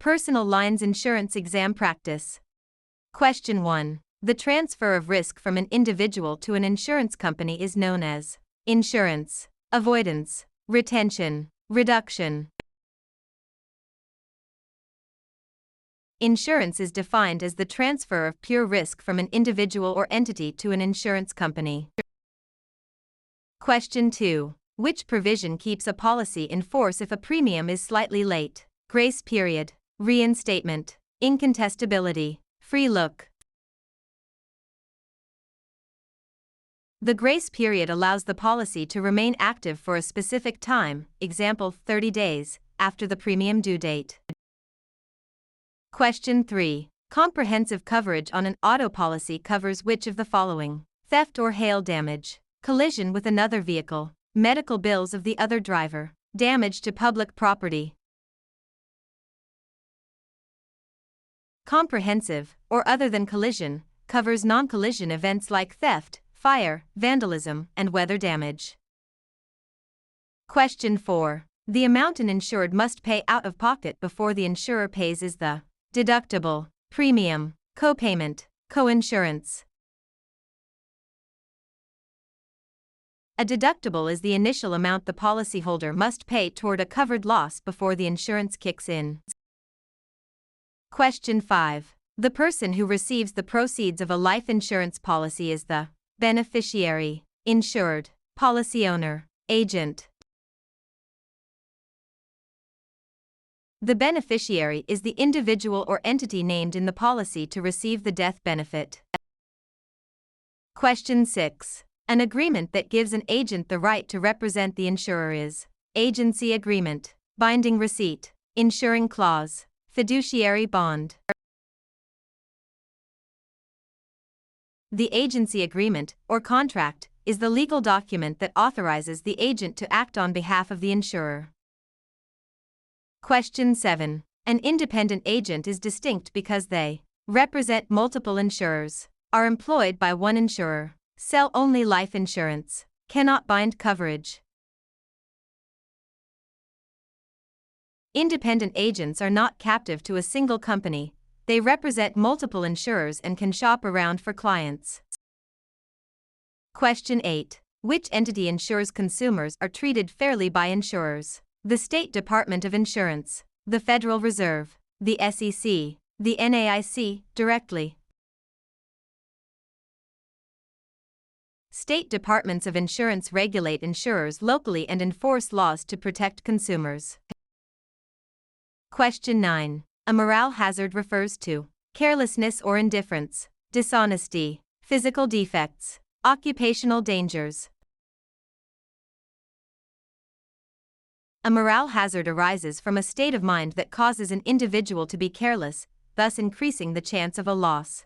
Personal lines insurance exam practice. Question 1. The transfer of risk from an individual to an insurance company is known as insurance, avoidance, retention, reduction. Insurance is defined as the transfer of pure risk from an individual or entity to an insurance company. Question 2. Which provision keeps a policy in force if a premium is slightly late? Grace period, reinstatement, incontestability, free look. The grace period allows the policy to remain active for a specific time, example 30 days, after the premium due date. Question 3. Comprehensive coverage on an auto policy covers which of the following? Theft or hail damage, collision with another vehicle, medical bills of the other driver, damage to public property. Comprehensive, or other than collision, covers non-collision events like theft, fire, vandalism, and weather damage. Question 4. The amount an insured must pay out of pocket before the insurer pays is the deductible, premium, copayment, coinsurance. A deductible is the initial amount the policyholder must pay toward a covered loss before the insurance kicks in. Question 5. The person who receives the proceeds of a life insurance policy is the beneficiary, insured, policy owner, agent. The beneficiary is the individual or entity named in the policy to receive the death benefit. Question 6. An agreement that gives an agent the right to represent the insurer is agency agreement, binding receipt, insuring clause, fiduciary bond. The agency agreement, or contract, is the legal document that authorizes the agent to act on behalf of the insurer. Question 7. An independent agent is distinct because they represent multiple insurers, are employed by one insurer, sell only life insurance, cannot bind coverage. Independent agents are not captive to a single company, they represent multiple insurers and can shop around for clients. Question 8. Which entity ensures consumers are treated fairly by insurers? The State Department of Insurance, the Federal Reserve, the SEC, the NAIC, directly. State departments of insurance regulate insurers locally and enforce laws to protect consumers. Question 9. A morale hazard refers to carelessness or indifference, dishonesty, physical defects, occupational dangers. A morale hazard arises from a state of mind that causes an individual to be careless, thus increasing the chance of a loss.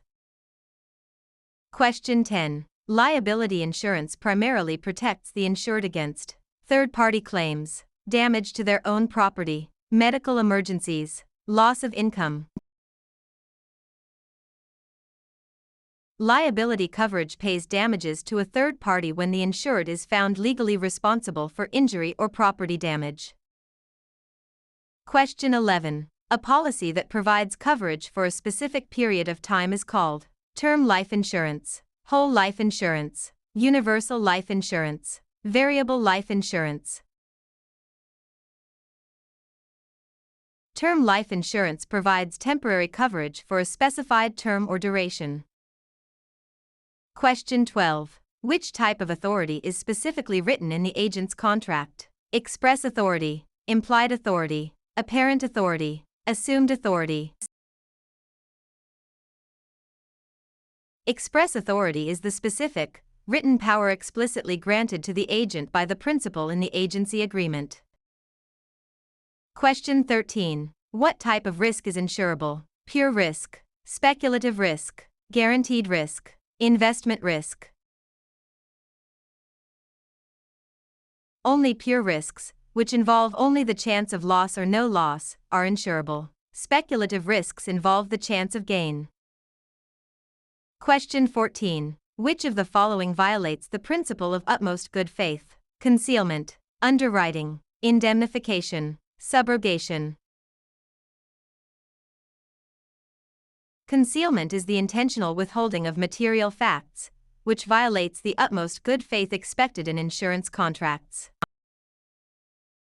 Question 10. Liability insurance primarily protects the insured against third-party claims, damage to their own property, medical emergencies, loss of income. Liability coverage pays damages to a third party when the insured is found legally responsible for injury or property damage. Question 11. A policy that provides coverage for a specific period of time is called term life insurance, whole life insurance, universal life insurance, variable life insurance. Term life insurance provides temporary coverage for a specified term or duration. Question 12. Which type of authority is specifically written in the agent's contract? Express authority, implied authority, apparent authority, assumed authority. Express authority is the specific, written power explicitly granted to the agent by the principal in the agency agreement. Question 13. What type of risk is insurable? Pure risk, speculative risk, guaranteed risk, investment risk. Only pure risks, which involve only the chance of loss or no loss, are insurable. Speculative risks involve the chance of gain. Question 14. Which of the following violates the principle of utmost good faith? Concealment, underwriting, indemnification, subrogation. Concealment is the intentional withholding of material facts, which violates the utmost good faith expected in insurance contracts.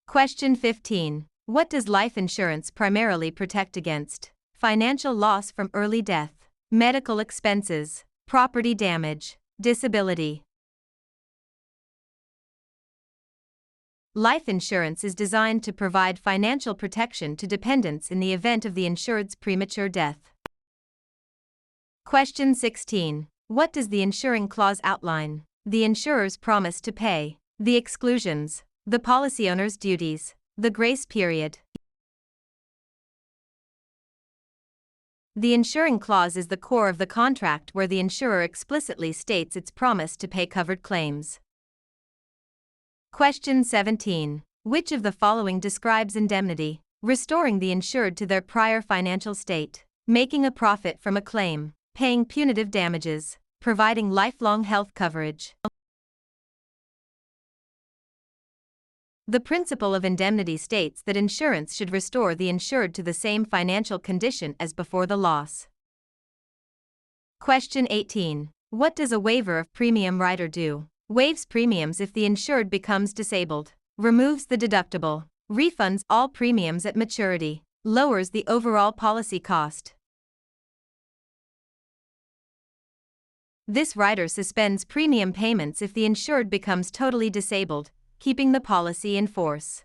Question 15. What does life insurance primarily protect against? Financial loss from early death, medical expenses, property damage, disability. Life insurance is designed to provide financial protection to dependents in the event of the insured's premature death. Question 16. What does the insuring clause outline? The insurer's promise to pay, the exclusions, the policy owner's duties, the grace period. The insuring clause is the core of the contract where the insurer explicitly states its promise to pay covered claims. Question 17. Which of the following describes indemnity? Restoring the insured to their prior financial state, making a profit from a claim, paying punitive damages, providing lifelong health coverage. The principle of indemnity states that insurance should restore the insured to the same financial condition as before the loss. Question 18. What does a waiver of premium rider do? Waives premiums if the insured becomes disabled, removes the deductible, refunds all premiums at maturity, lowers the overall policy cost. This rider suspends premium payments if the insured becomes totally disabled, keeping the policy in force.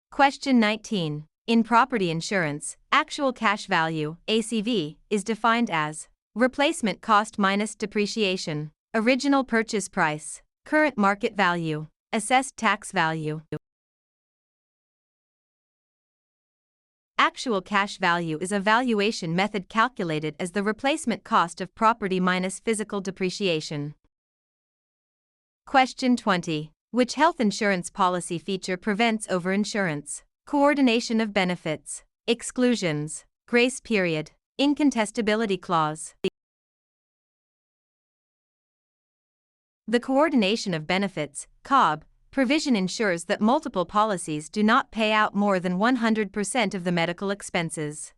Question 19. In property insurance, actual cash value, ACV, is defined as replacement cost minus depreciation, original purchase price, current market value, assessed tax value. Actual cash value is a valuation method calculated as the replacement cost of property minus physical depreciation. Question 20. Which health insurance policy feature prevents overinsurance? Coordination of benefits, exclusions, grace period, incontestability clause. The coordination of benefits, COB, provision ensures that multiple policies do not pay out more than 100% of the medical expenses.